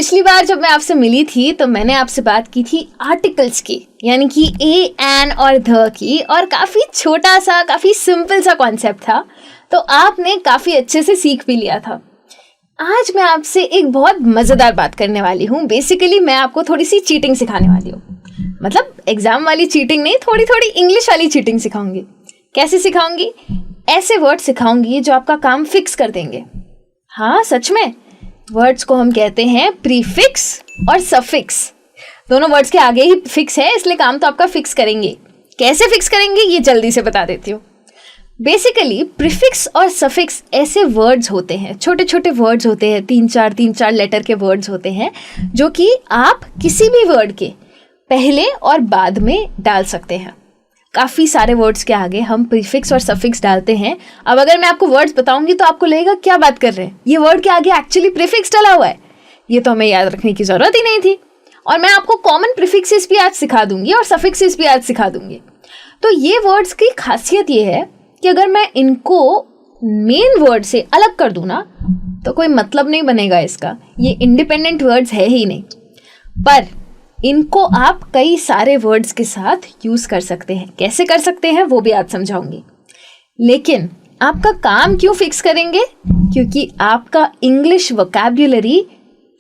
पिछली बार जब मैं आपसे मिली थी तो मैंने आपसे बात की थी आर्टिकल्स की, यानी कि ए, एन और ध की, और काफ़ी छोटा सा, काफ़ी सिंपल सा कॉन्सेप्ट था, तो आपने काफ़ी अच्छे से सीख भी लिया था। आज मैं आपसे एक बहुत मज़ेदार बात करने वाली हूँ। बेसिकली मैं आपको थोड़ी सी चीटिंग सिखाने वाली हूँ, मतलब एग्जाम वाली चीटिंग नहीं, थोड़ी थोड़ी इंग्लिश वाली चीटिंग सिखाऊंगी। कैसे सिखाऊंगी? ऐसे वर्ड सिखाऊंगी जो आपका काम फिक्स कर देंगे। हाँ, सच में। वर्ड्स को हम कहते हैं प्रीफिक्स और सफिक्स। दोनों वर्ड्स के आगे ही फिक्स है, इसलिए काम तो आपका फिक्स करेंगे। कैसे फिक्स करेंगे ये जल्दी से बता देती हूँ। बेसिकली प्रीफिक्स और सफिक्स ऐसे वर्ड्स होते हैं, छोटे छोटे वर्ड्स होते हैं, तीन चार लेटर के वर्ड्स होते हैं, जो कि आप किसी भी वर्ड के पहले और बाद में डाल सकते हैं। काफ़ी सारे वर्ड्स के आगे हम प्रीफिक्स और सफिक्स डालते हैं। अब अगर मैं आपको वर्ड्स बताऊंगी तो आपको लगेगा क्या बात कर रहे हैं, ये वर्ड के आगे एक्चुअली प्रीफिक्स डाला हुआ है। ये तो हमें याद रखने की ज़रूरत ही नहीं थी। और मैं आपको कॉमन प्रीफिक्सेस भी आज सिखा दूंगी और सफिक्सेस भी आज सिखा दूंगी। तो ये वर्ड्स की खासियत ये है कि अगर मैं इनको मेन वर्ड से अलग कर दूँ ना, तो कोई मतलब नहीं बनेगा इसका। ये इंडिपेंडेंट वर्ड्स है ही नहीं, पर इनको आप कई सारे वर्ड्स के साथ यूज़ कर सकते हैं। कैसे कर सकते हैं वो भी आज समझाऊंगी। लेकिन आपका काम क्यों फिक्स करेंगे? क्योंकि आपका इंग्लिश वोकैब्युलरी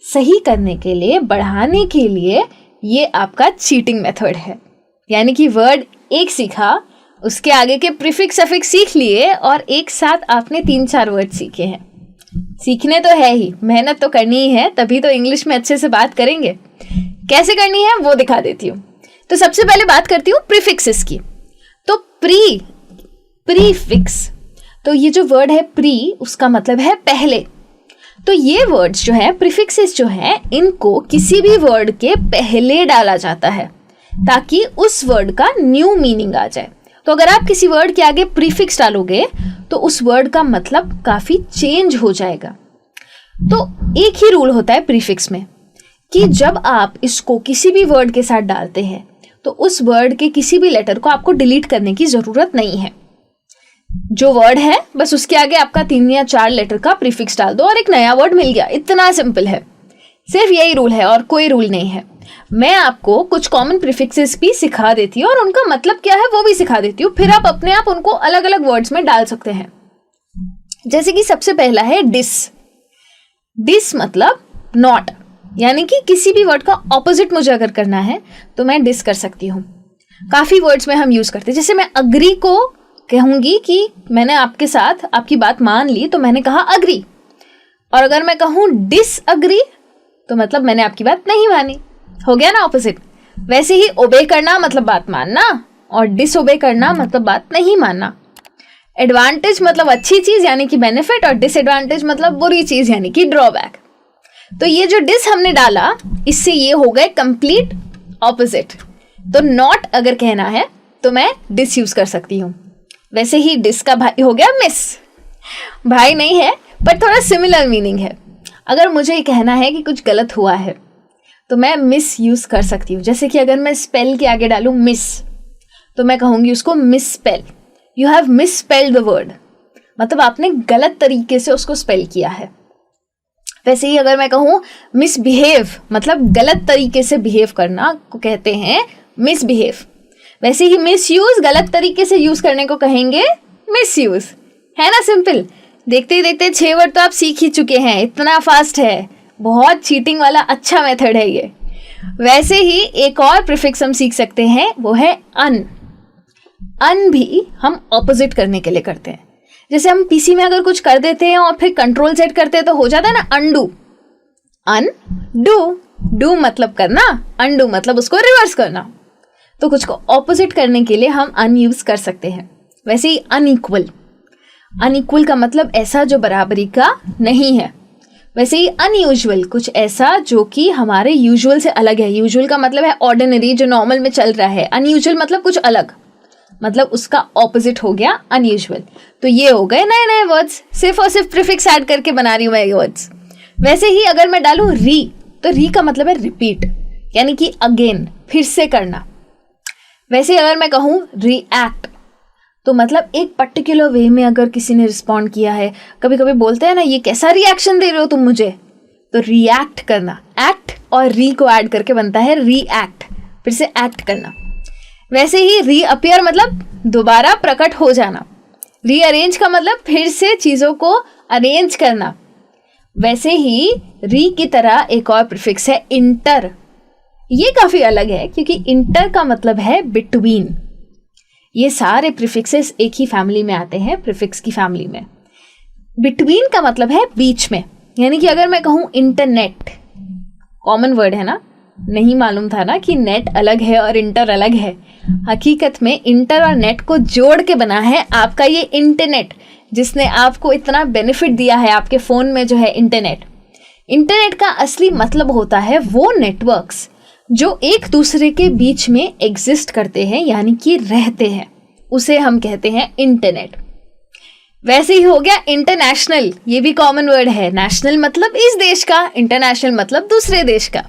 सही करने के लिए, बढ़ाने के लिए ये आपका चीटिंग मेथड है। यानी कि वर्ड एक सीखा, उसके आगे के प्रीफिक्स सफिक्स सीख लिए, और एक साथ आपने 3-4 वर्ड सीखे हैं। सीखने तो है ही, मेहनत तो करनी ही है, तभी तो इंग्लिश में अच्छे से बात करेंगे। कैसे करनी है वो दिखा देती हूँ। तो सबसे पहले बात करती हूँ प्रीफिक्सेस की। तो प्रीफिक्स, तो ये जो वर्ड है प्री, उसका मतलब है पहले। तो ये वर्ड्स जो है, प्रीफिक्सेस जो है, इनको किसी भी वर्ड के पहले डाला जाता है ताकि उस वर्ड का न्यू मीनिंग आ जाए। तो अगर आप किसी वर्ड के आगे प्रीफिक्स डालोगे तो उस वर्ड का मतलब काफी चेंज हो जाएगा। तो एक ही रूल होता है प्रीफिक्स में कि जब आप इसको किसी भी वर्ड के साथ डालते हैं तो उस वर्ड के किसी भी लेटर को आपको डिलीट करने की जरूरत नहीं है। जो वर्ड है बस उसके आगे आपका 3 या 4 लेटर का प्रीफिक्स डाल दो और एक नया वर्ड मिल गया। इतना सिंपल है, सिर्फ यही रूल है और कोई रूल नहीं है। मैं आपको कुछ कॉमन प्रीफिक्सेस भी सिखा देती हूँ और उनका मतलब क्या है वो भी सिखा देती हूँ, फिर आप अपने आप उनको अलग अलग वर्ड्स में डाल सकते हैं। जैसे कि सबसे पहला है डिस। डिस मतलब नॉट, यानी कि किसी भी वर्ड का ऑपोजिट मुझे अगर करना है तो मैं डिस कर सकती हूँ। काफ़ी वर्ड्स में हम यूज़ करते हैं। जैसे मैं अग्री को कहूँगी कि मैंने आपके साथ आपकी बात मान ली, तो मैंने कहा अग्री। और अगर मैं कहूँ डिसअग्री तो मतलब मैंने आपकी बात नहीं मानी। हो गया ना ऑपोजिट। वैसे ही ओबे करना मतलब बात मानना, और डिसओबे करना मतलब बात नहीं मानना। एडवांटेज मतलब अच्छी चीज़ यानी कि बेनिफिट, और डिसएडवांटेज मतलब बुरी चीज़ यानी कि ड्रॉबैक। तो ये जो डिस हमने डाला, इससे ये हो गए कंप्लीट ऑपोजिट। तो नॉट अगर कहना है तो मैं डिस यूज कर सकती हूँ। वैसे ही डिस का भाई हो गया मिस। भाई नहीं है पर थोड़ा सिमिलर मीनिंग है। अगर मुझे ये कहना है कि कुछ गलत हुआ है तो मैं मिस यूज कर सकती हूँ। जैसे कि अगर मैं स्पेल के आगे डालूँ मिस, तो मैं कहूँगी उसको miss spell. You have miss spelled the word, मतलब आपने गलत तरीके से उसको स्पेल किया है। वैसे ही अगर मैं कहूँ मिसबिहेव, मतलब गलत तरीके से बिहेव करना को कहते हैं मिसबिहेव। वैसे ही मिसयूज, गलत तरीके से यूज करने को कहेंगे मिसयूज। है ना सिंपल। देखते ही देखते 6 वर्ड तो आप सीख ही चुके हैं, इतना फास्ट है। बहुत चीटिंग वाला अच्छा मेथड है ये। वैसे ही एक और प्रीफिक्स हम सीख सकते हैं, वो है अन। अन भी हम ऑपोजिट करने के लिए करते हैं। जैसे हम पीसी में अगर कुछ कर देते हैं और फिर कंट्रोल सेट करते हैं तो हो जाता है ना अनडू। अनडू, डू मतलब करना, अनडू मतलब उसको रिवर्स करना। तो कुछ को ऑपोजिट करने के लिए हम अन यूज कर सकते हैं। वैसे ही अनइक्वल, अनइक्वल का मतलब ऐसा जो बराबरी का नहीं है। वैसे ही अनयूजुअल, कुछ ऐसा जो कि हमारे यूजुअल से अलग है। यूजुअल का मतलब है ऑर्डिनरी, जो नॉर्मल में चल रहा है। अनयूजुअल मतलब कुछ अलग, मतलब उसका ऑपोजिट हो गया अनयूजुअल। तो ये हो गए नए नए वर्ड्स, सिर्फ और सिर्फ प्रीफिक्स ऐड करके बना रही हूँ मैं ये वर्ड्स। वैसे ही अगर मैं डालूँ री, तो री का मतलब है रिपीट, यानी कि अगेन, फिर से करना। वैसे अगर मैं कहूँ रिएक्ट, तो मतलब एक पर्टिकुलर वे में अगर किसी ने रिस्पॉन्ड किया है। कभी कभी बोलते हैं ना, ये कैसा रिएक्शन दे रहे हो तुम मुझे, तो रिएक्ट करना, एक्ट और री को ऐड करके बनता है रीएक्ट, फिर से एक्ट करना। वैसे ही रीअपियर मतलब दोबारा प्रकट हो जाना, रीअरेंज का मतलब फिर से चीजों को अरेंज करना। वैसे ही री की तरह एक और प्रीफिक्स है इंटर। ये काफी अलग है क्योंकि इंटर का मतलब है बिटवीन। ये सारे प्रीफिक्सेस एक ही फैमिली में आते हैं, प्रीफिक्स की फैमिली में। बिटवीन का मतलब है बीच में, यानी कि अगर मैं कहूं इंटरनेट, कॉमन वर्ड है ना, नहीं मालूम था ना कि नेट अलग है और इंटर अलग है। हकीकत में इंटर और नेट को जोड़ के बना है आपका ये इंटरनेट, जिसने आपको इतना बेनिफिट दिया है आपके फोन में जो है इंटरनेट। इंटरनेट का असली मतलब होता है वो नेटवर्क्स जो एक दूसरे के बीच में एग्जिस्ट करते हैं, यानी कि रहते हैं, उसे हम कहते हैं इंटरनेट। वैसे ही हो गया इंटरनेशनल, ये भी कॉमन वर्ड है। नेशनल मतलब इस देश का, इंटरनेशनल मतलब दूसरे देश का।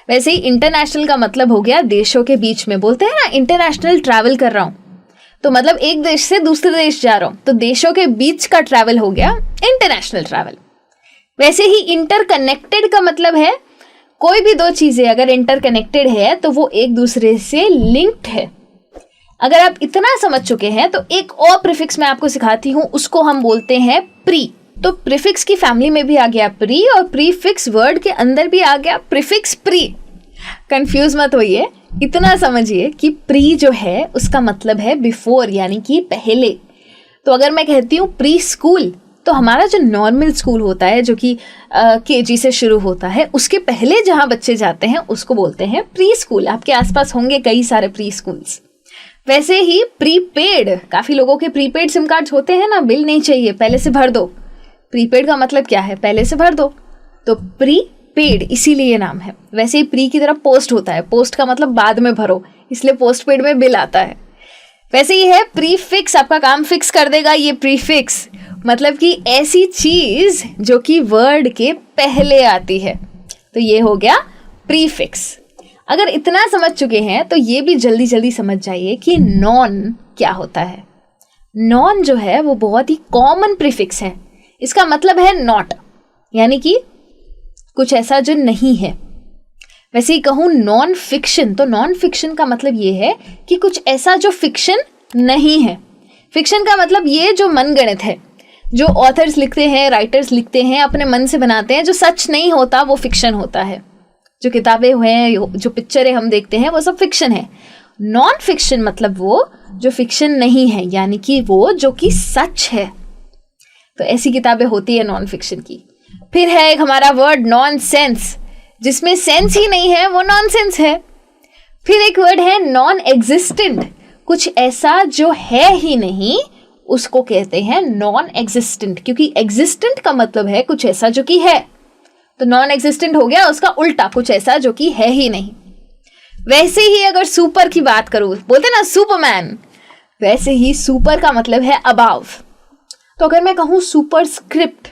वैसे ही इंटरनेशनल का मतलब हो गया देशों के बीच में। बोलते हैं ना इंटरनेशनल ट्रैवल कर रहा हूं, तो मतलब एक देश से दूसरे देश जा रहा हूं, तो देशों के बीच का ट्रैवल हो गया इंटरनेशनल ट्रैवल। वैसे ही इंटरकनेक्टेड का मतलब है कोई भी दो चीजें अगर इंटरकनेक्टेड है तो वो एक दूसरे से लिंक्ड है। अगर आप इतना समझ चुके हैं तो एक और प्रीफिक्स मैं आपको सिखाती हूं, उसको हम बोलते हैं प्री। तो प्रीफिक्स की फैमिली में भी आ गया प्री, और प्रीफिक्स वर्ड के अंदर भी आ गया प्रीफिक्स प्री। कंफ्यूज मत होइए, इतना समझिए कि प्री जो है उसका मतलब है बिफोर, यानी कि पहले। तो अगर मैं कहती हूँ प्री स्कूल, तो हमारा जो नॉर्मल स्कूल होता है जो कि केजी से शुरू होता है, उसके पहले जहाँ बच्चे जाते हैं उसको बोलते हैं प्री स्कूल। आपके आसपास होंगे कई सारे प्री स्कूल्स। वैसे ही प्रीपेड, काफ़ी लोगों के प्रीपेड सिम कार्ड्स होते हैं ना, बिल नहीं चाहिए पहले से भर दो। प्रीपेड का मतलब क्या है? पहले से भर दो, तो प्रीपेड इसीलिए नाम है। वैसे ही प्री की तरह पोस्ट होता है, पोस्ट का मतलब बाद में भरो, इसलिए पोस्टपेड में बिल आता है। वैसे ही है प्रीफिक्स, आपका काम फिक्स कर देगा ये प्रीफिक्स, मतलब कि ऐसी चीज जो कि वर्ड के पहले आती है, तो ये हो गया प्रीफिक्स। अगर इतना समझ चुके हैं तो ये भी जल्दी जल्दी समझ जाइए कि नॉन क्या होता है। नॉन जो है वो बहुत ही कॉमन प्रीफिक्स है। इसका मतलब है नॉट, यानी कि कुछ ऐसा जो नहीं है। वैसे ही कहूँ नॉन फिक्शन, तो नॉन फिक्शन का मतलब ये है कि कुछ ऐसा जो फिक्शन नहीं है। फिक्शन का मतलब ये जो मनगढ़ंत है, जो ऑथर्स लिखते हैं, राइटर्स लिखते हैं, अपने मन से बनाते हैं, जो सच नहीं होता वो फिक्शन होता है। जो किताबें हैं, जो पिक्चरें हम देखते हैं, वो सब फिक्शन है। नॉन फिक्शन मतलब वो जो फिक्शन नहीं है, यानी कि वो जो कि सच है। तो ऐसी किताबें होती है नॉन फिक्शन की। फिर है एक हमारा वर्ड नॉनसेंस, जिसमें सेंस ही नहीं है, वो नॉनसेंस है। फिर एक वर्ड है नॉन एग्जिस्टेंट, कुछ ऐसा जो है ही नहीं उसको कहते हैं नॉन एग्जिस्टेंट, क्योंकि एग्जिस्टेंट का मतलब है कुछ ऐसा जो कि है, तो नॉन एग्जिस्टेंट हो गया उसका उल्टा, कुछ ऐसा जो कि है ही नहीं। वैसे ही अगर सुपर की बात करूं, बोलते ना सुपरमैन, वैसे ही सुपर का मतलब है अबाव। तो अगर मैं कहूं सुपरस्क्रिप्ट,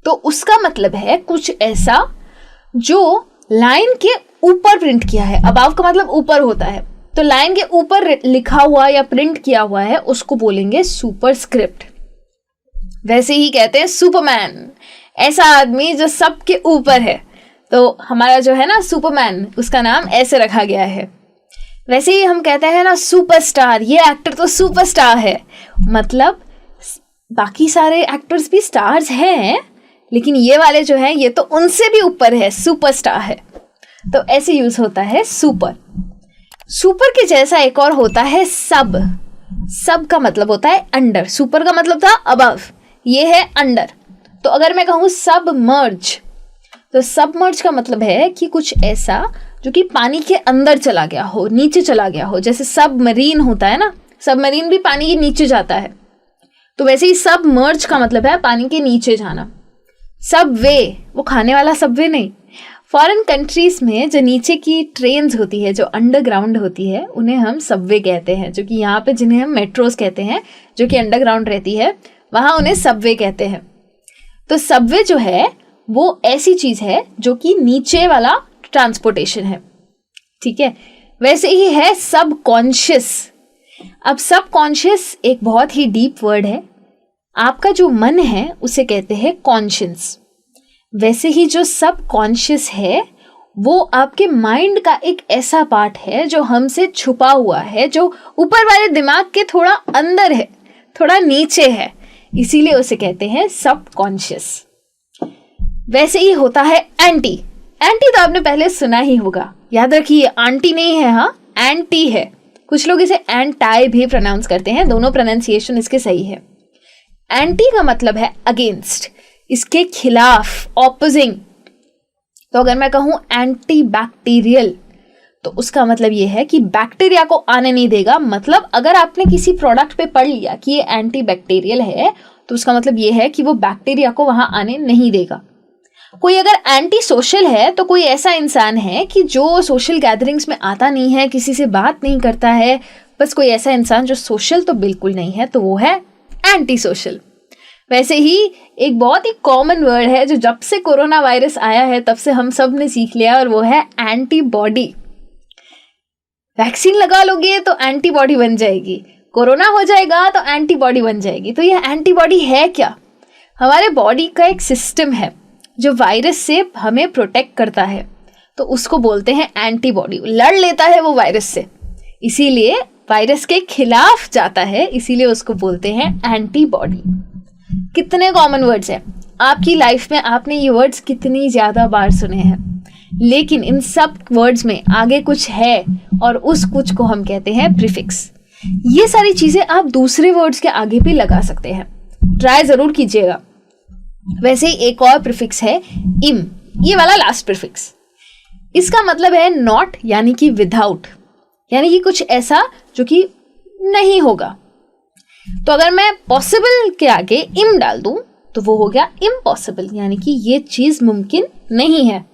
तो उसका मतलब है कुछ ऐसा जो लाइन के ऊपर प्रिंट किया है। अबाव का मतलब ऊपर होता है, तो लाइन के ऊपर लिखा हुआ या प्रिंट किया हुआ है उसको बोलेंगे सुपरस्क्रिप्ट। वैसे ही कहते हैं सुपरमैन, ऐसा आदमी जो सबके ऊपर है। तो हमारा जो है ना सुपरमैन, उसका नाम ऐसे रखा गया है। वैसे ही हम कहते हैं ना सुपरस्टार, ये एक्टर तो सुपरस्टार है, मतलब बाकी सारे एक्टर्स भी स्टार्स हैं, लेकिन ये वाले जो हैं ये तो उनसे भी ऊपर है, सुपरस्टार है। तो ऐसे यूज होता है सुपर। सुपर के जैसा एक और होता है सब। सब का मतलब होता है अंडर, सुपर का मतलब था अबव, ये है अंडर। तो अगर मैं कहूँ सबमर्ज, तो सबमर्ज का मतलब है कि कुछ ऐसा जो कि पानी के अंदर चला गया हो, नीचे चला गया हो। जैसे सबमरीन होता है ना, सबमरीन भी पानी के नीचे जाता है, तो वैसे ही सबमर्ज का मतलब है पानी के नीचे जाना। सबवे, वो खाने वाला सबवे नहीं। फॉरेन कंट्रीज में जो नीचे की ट्रेन्स होती है, जो अंडरग्राउंड होती है, उन्हें हम सबवे कहते हैं। जो कि यहाँ पे जिन्हें हम मेट्रोज कहते हैं, जो कि अंडरग्राउंड रहती है, वहाँ उन्हें सबवे कहते हैं। तो सबवे जो है वो ऐसी चीज है जो कि नीचे वाला ट्रांसपोर्टेशन है, ठीक है। वैसे ही है सबकॉन्शियस। अब सबकॉन्शियस एक बहुत ही डीप वर्ड है। आपका जो मन है उसे कहते हैं कॉन्शियंस। वैसे ही जो सबकॉन्शियस है वो आपके माइंड का एक ऐसा पार्ट है जो हमसे छुपा हुआ है, जो ऊपर वाले दिमाग के थोड़ा अंदर है, थोड़ा नीचे है, इसीलिए उसे कहते हैं सबकॉन्शियस। वैसे ही होता है एंटी। एंटी तो आपने पहले सुना ही होगा, याद रखिए आंटी नहीं है, हाँ एंटी है। कुछ लोग इसे एंटाई भी प्रोनाउंस करते हैं, दोनों प्रोनाउंसिएशन इसके सही है। एंटी का मतलब है अगेंस्ट, इसके खिलाफ, ऑपोजिंग। तो अगर मैं कहूं एंटी बैक्टीरियल तो उसका मतलब ये है कि बैक्टीरिया को आने नहीं देगा। मतलब अगर आपने किसी प्रोडक्ट पे पढ़ लिया कि ये एंटी बैक्टीरियल है तो उसका मतलब ये है कि वो बैक्टीरिया को वहां आने नहीं देगा। कोई अगर एंटी सोशल है तो कोई ऐसा इंसान है कि जो सोशल गैदरिंग्स में आता नहीं है, किसी से बात नहीं करता है, बस कोई ऐसा इंसान जो सोशल तो बिल्कुल नहीं है, तो वो है एंटी सोशल। वैसे ही एक बहुत ही कॉमन वर्ड है जो जब से कोरोना वायरस आया है तब से हम सब ने सीख लिया, और वो है एंटीबॉडी। वैक्सीन लगा लोगे तो एंटीबॉडी बन जाएगी, कोरोना हो जाएगा तो एंटीबॉडी बन जाएगी। तो ये एंटीबॉडी है क्या? हमारे बॉडी का एक सिस्टम है जो वायरस से हमें प्रोटेक्ट करता है, तो उसको बोलते हैं एंटीबॉडी। लड़ लेता है वो वायरस से, इसीलिए वायरस के खिलाफ जाता है, इसीलिए उसको बोलते हैं एंटीबॉडी। कितने कॉमन वर्ड्स हैं आपकी लाइफ में, आपने ये वर्ड्स कितनी ज़्यादा बार सुने हैं, लेकिन इन सब वर्ड्स में आगे कुछ है और उस कुछ को हम कहते हैं प्रीफिक्स। ये सारी चीज़ें आप दूसरे वर्ड्स के आगे भी लगा सकते हैं, ट्राई ज़रूर कीजिएगा। वैसे ही एक और प्रीफिक्स है इम, ये वाला लास्ट प्रीफिक्स। इसका मतलब है नॉट, यानी कि विदाउट, यानी कि कुछ ऐसा जो कि नहीं होगा। तो अगर मैं पॉसिबल के आगे इम डाल दूं तो वो हो गया इम्पॉसिबल, यानी कि ये चीज मुमकिन नहीं है।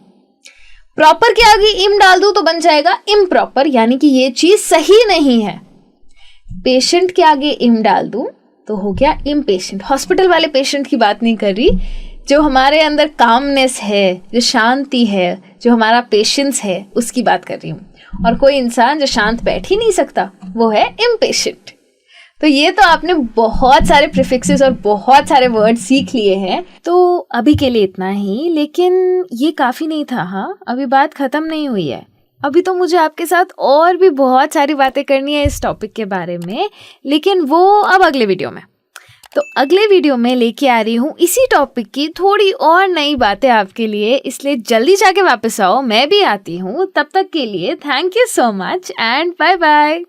प्रॉपर के आगे इम डाल दूं तो बन जाएगा इम्प्रॉपर, यानी कि ये चीज सही नहीं है। पेशेंट के आगे इम डाल दूं तो हो गया इम्पेशेंट। हॉस्पिटल वाले पेशेंट की बात नहीं कर रही, जो हमारे अंदर कामनेस है, जो शांति है, जो हमारा पेशेंस है, उसकी बात कर रही हूँ। और कोई इंसान जो शांत बैठ ही नहीं सकता वो है इम्पेशेंट। तो ये तो आपने बहुत सारे प्रीफिक्सेस और बहुत सारे वर्ड सीख लिए हैं। तो अभी के लिए इतना ही, लेकिन ये काफ़ी नहीं था। हाँ, अभी बात ख़त्म नहीं हुई है, अभी तो मुझे आपके साथ और भी बहुत सारी बातें करनी है इस टॉपिक के बारे में, लेकिन वो अब अगले वीडियो में। तो अगले वीडियो में लेके आ रही हूँ इसी टॉपिक की थोड़ी और नई बातें आपके लिए, इसलिए जल्दी जाके वापस आओ, मैं भी आती हूँ। तब तक के लिए thank you so much and bye bye.